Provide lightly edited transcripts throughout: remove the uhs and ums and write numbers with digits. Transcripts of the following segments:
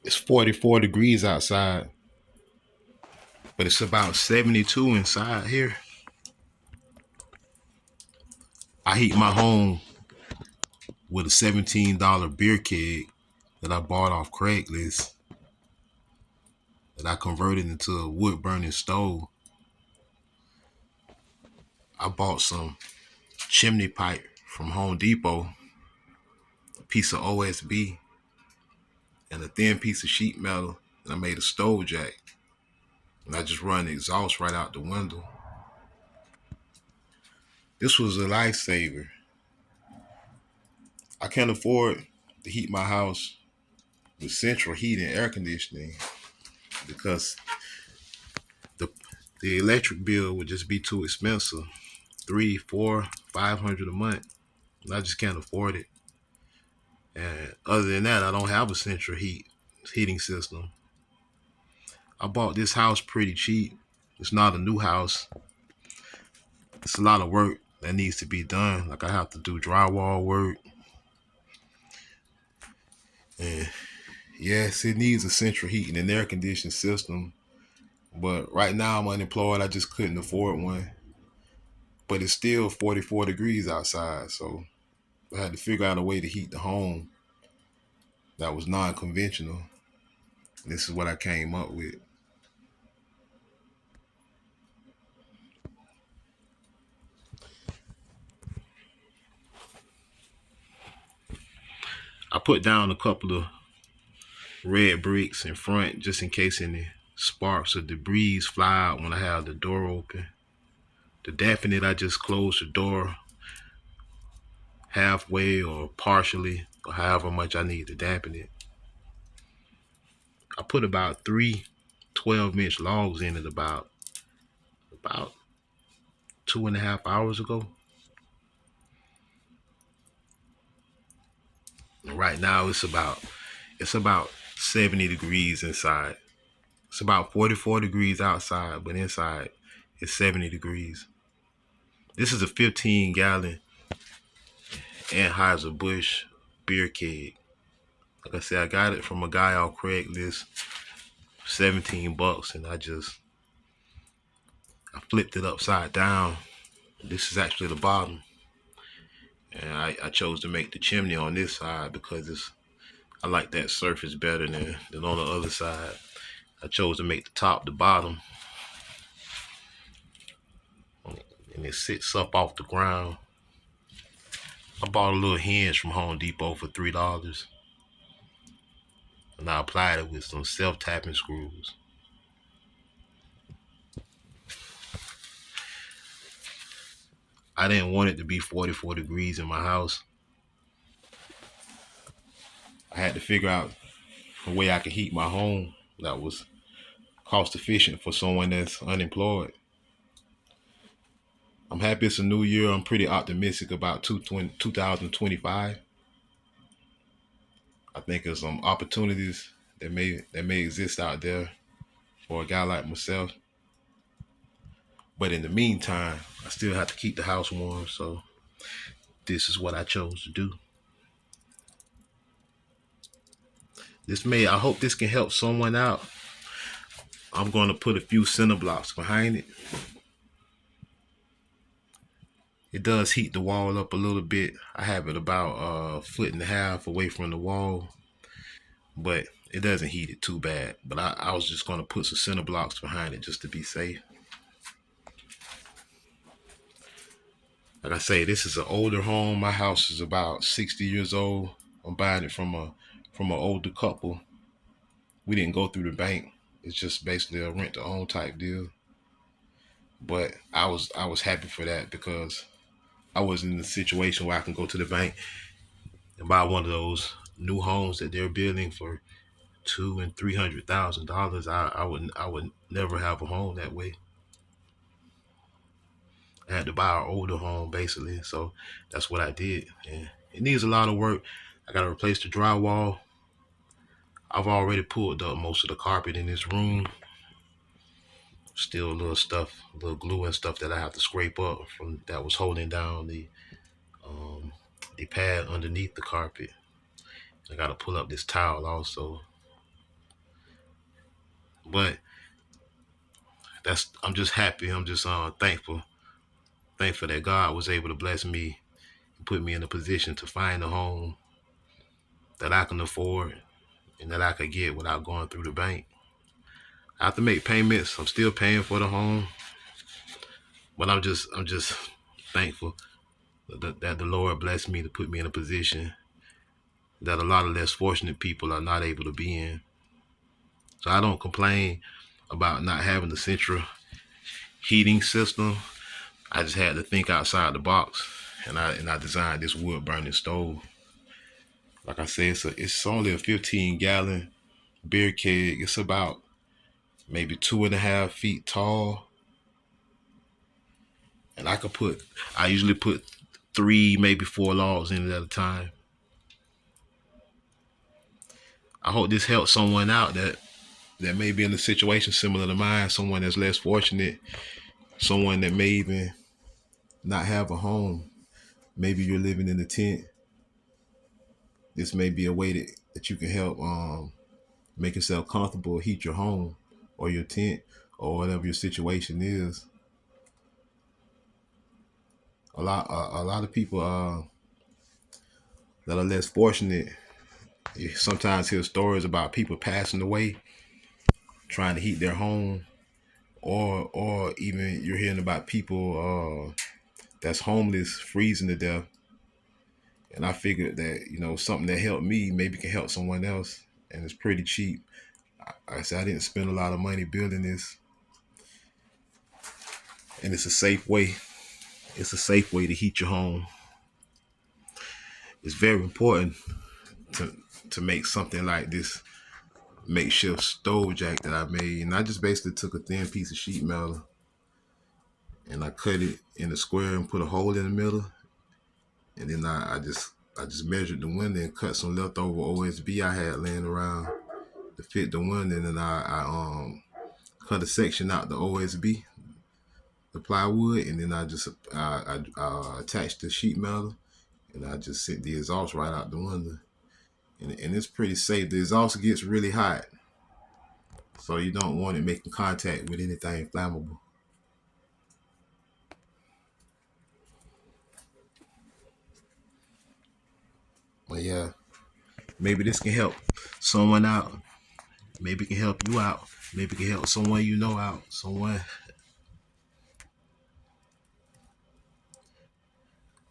It's 44 degrees outside, but it's about 72 inside here. I heat my home with a $17 beer keg that I bought off Craigslist that I converted into a wood burning stove. I bought some chimney pipe from Home Depot, a piece of OSB, and a thin piece of sheet metal, and I made a stove jack. And I just run the exhaust right out the window. This was a lifesaver. I can't afford to heat my house with central heat and air conditioning because the the electric bill would just be too expensive. 3, 4, 500 a month. And I just can't afford it. And other than that, I don't have a central heating system. I bought this house pretty cheap. It's not a new house. It's a lot of work that needs to be done. Like I have to do drywall work. And yes, it needs a central heating and air conditioning system. But right now I'm unemployed. I just couldn't afford one. But it's still 44 degrees outside. So I had to figure out a way to heat the home that was non-conventional. This is what I came up with. I put down a couple of red bricks in front just in case any sparks or debris fly out when I have the door open. To dampen it, I just close the door halfway or partially, or however much I need to dampen it. I put about three 12-inch logs in it about 2.5 hours ago. And right now it's about 70 degrees inside. It's about 44 degrees outside, but inside it's 70 degrees. This is a 15-gallon Anheuser-Busch beer keg. Like I said, I got it from a guy off Craigslist, $17, and I flipped it upside down. This is actually the bottom, and I chose to make the chimney on this side because I like that surface better than on the other side. I chose to make the top the bottom, and it sits up off the ground. I bought a little hinge from Home Depot for $3, and I applied it with some self-tapping screws. I didn't want it to be 44 degrees in my house. I had to figure out a way I could heat my home that was cost efficient for someone that's unemployed. I'm happy it's a new year. I'm pretty optimistic about 2025. I think there's some opportunities that may exist out there for a guy like myself. But in the meantime, I still have to keep the house warm. So this is what I chose to do. I hope this can help someone out. I'm going to put a few cinder blocks behind it. It does heat the wall up a little bit. I have it about a foot and a half away from the wall, but it doesn't heat it too bad. But I was just going to put some cinder blocks behind it just to be safe. Like I say, this is an older home. My house is about 60 years old. I'm buying it from an older couple. We didn't go through the bank. It's just basically a rent to own type deal. But I was happy for that because I was in a situation where I can go to the bank and buy one of those new homes that they're building for $200,000 and $300,000. I would never have a home that way. I had to buy an older home basically, so that's what I did. And it needs a lot of work. I got to replace the drywall. I've already pulled up most of the carpet in this room. Still a little stuff, a little glue and stuff that I have to scrape up from that was holding down um, the pad underneath the carpet. I got to pull up this tile also. But I'm just happy. I'm just thankful that God was able to bless me and put me in a position to find a home that I can afford and that I could get without going through the bank. I have to make payments. I'm still paying for the home, but I'm just thankful that the Lord blessed me to put me in a position that a lot of less fortunate people are not able to be in. So I don't complain about not having a central heating system. I just had to think outside the box, and I designed this wood burning stove. Like I said, it's only a 15-gallon beer keg. It's about maybe 2.5 feet tall, and I usually put 3, maybe 4 logs in it at a time. I hope this helps someone out that may be in a situation similar to mine, someone that's less fortunate, someone that may even not have a home. Maybe you're living in a tent. This may be a way that you can help make yourself comfortable, heat your home or your tent or whatever your situation is. A lot of people that are less fortunate, you sometimes hear stories about people passing away trying to heat their home, or even you're hearing about people that's homeless freezing to death. And I figured that, something that helped me maybe can help someone else, and it's pretty cheap. I said I didn't spend a lot of money building this, and it's a safe way. It's a safe way to heat your home. It's very important to make something like this makeshift stove jack that I made, and I just basically took a thin piece of sheet metal and I cut it in a square and put a hole in the middle, and then I just measured the window and cut some leftover OSB I had laying around to fit the window, and then I cut a section out the OSB, the plywood, and then I attached the sheet metal, and I just sent the exhaust right out the window, and it's pretty safe. The exhaust gets really hot, so you don't want it making contact with anything flammable. But yeah, maybe this can help someone out. Maybe it can help you out. Maybe it can help someone you know out. Someone.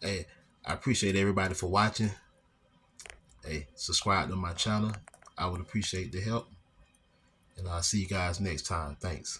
Hey, I appreciate everybody for watching. Hey, subscribe to my channel. I would appreciate the help. And I'll see you guys next time. Thanks.